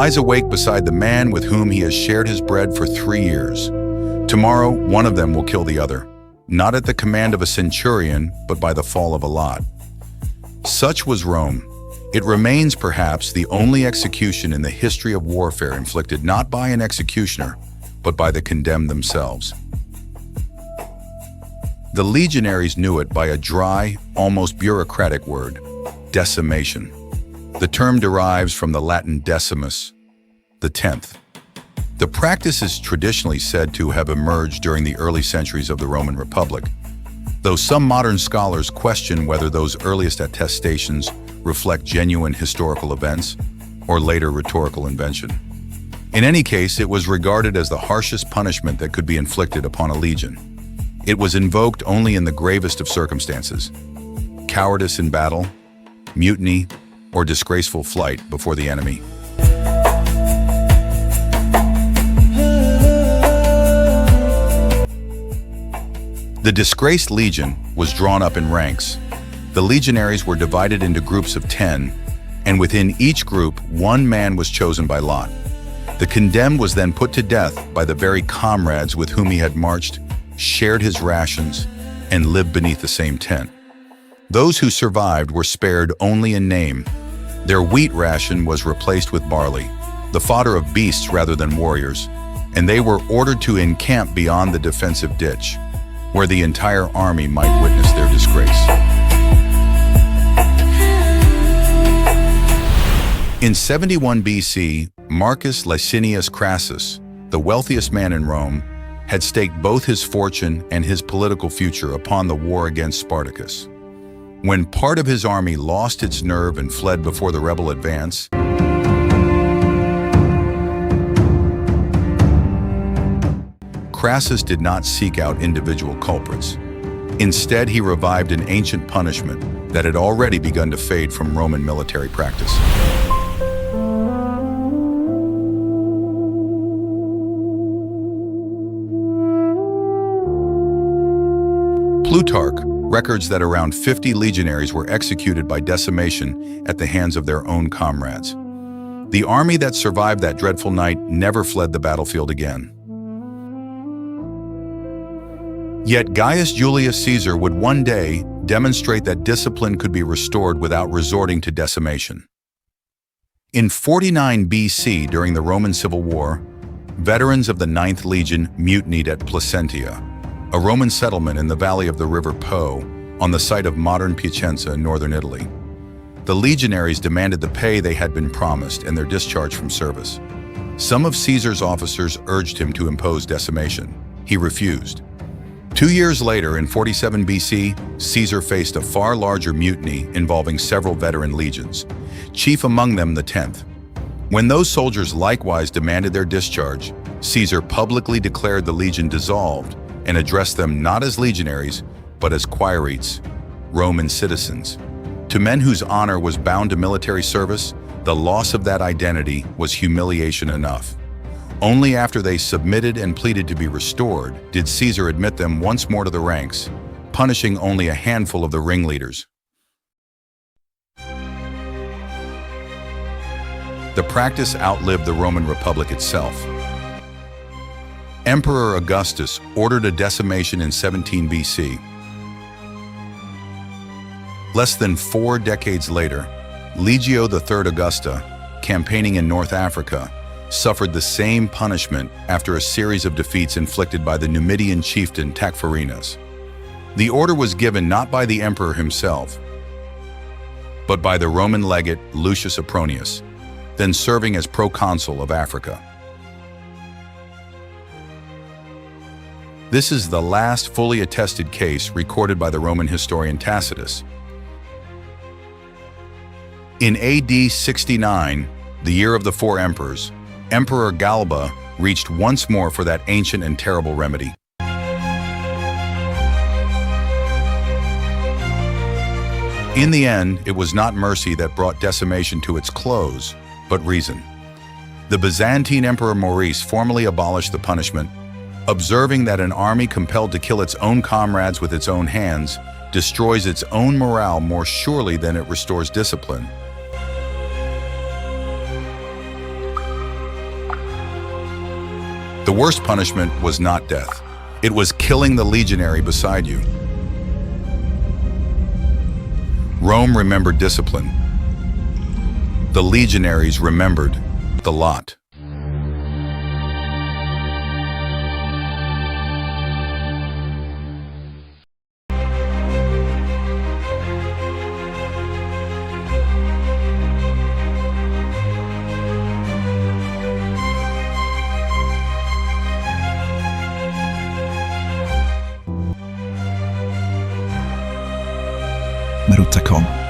lies awake beside the man with whom he has shared his bread for 3 years. Tomorrow, one of them will kill the other, not at the command of a centurion, but by the fall of a lot. Such was Rome. It remains perhaps the only execution in the history of warfare inflicted not by an executioner, but by the condemned themselves. The legionaries knew it by a dry, almost bureaucratic word, decimation. The term derives from the Latin decimus, the 10th. The practice is traditionally said to have emerged during the early centuries of the Roman Republic, though some modern scholars question whether those earliest attestations reflect genuine historical events or later rhetorical invention. In any case, it was regarded as the harshest punishment that could be inflicted upon a legion. It was invoked only in the gravest of circumstances: cowardice in battle, mutiny, or disgraceful flight before the enemy. The disgraced legion was drawn up in ranks. The legionaries were divided into groups of 10, and within each group, one man was chosen by lot. The condemned was then put to death by the very comrades with whom he had marched, shared his rations, and lived beneath the same tent. Those who survived were spared only in name. Their wheat ration was replaced with barley, the fodder of beasts rather than warriors, and they were ordered to encamp beyond the defensive ditch, where the entire army might witness their disgrace. In 71 BC, Marcus Licinius Crassus, the wealthiest man in Rome, had staked both his fortune and his political future upon the war against Spartacus. When part of his army lost its nerve and fled before the rebel advance, Crassus did not seek out individual culprits. Instead, he revived an ancient punishment that had already begun to fade from Roman military practice. Plutarch records that around 50 legionaries were executed by decimation at the hands of their own comrades. The army that survived that dreadful night never fled the battlefield again. Yet Gaius Julius Caesar would one day demonstrate that discipline could be restored without resorting to decimation. In 49 BC, during the Roman Civil War, veterans of the 9th Legion mutinied at Placentia, a Roman settlement in the valley of the river Po, on the site of modern Piacenza in northern Italy. The legionaries demanded the pay they had been promised and their discharge from service. Some of Caesar's officers urged him to impose decimation. He refused. 2 years later, in 47 BC, Caesar faced a far larger mutiny involving several veteran legions, chief among them the 10th. When those soldiers likewise demanded their discharge, Caesar publicly declared the legion dissolved and addressed them not as legionaries, but as quaestorites, Roman citizens. To men whose honor was bound to military service, the loss of that identity was humiliation enough. Only after they submitted and pleaded to be restored did Caesar admit them once more to the ranks, punishing only a handful of the ringleaders. The practice outlived the Roman Republic itself. Emperor Augustus ordered a decimation in 17 BC. Less than 4 decades later, Legio III Augusta, campaigning in North Africa, suffered the same punishment after a series of defeats inflicted by the Numidian chieftain Tacfarinas. The order was given not by the emperor himself, but by the Roman legate Lucius Apronius, then serving as proconsul of Africa. This is the last fully attested case recorded by the Roman historian Tacitus. In AD 69, the year of the 4 emperors, Emperor Galba reached once more for that ancient and terrible remedy. In the end, it was not mercy that brought decimation to its close, but reason. The Byzantine Emperor Maurice formally abolished the punishment, observing that an army compelled to kill its own comrades with its own hands destroys its own morale more surely than it restores discipline. The worst punishment was not death. It was killing the legionary beside you. Rome remembered discipline. The legionaries remembered the lot. MERUTTA.com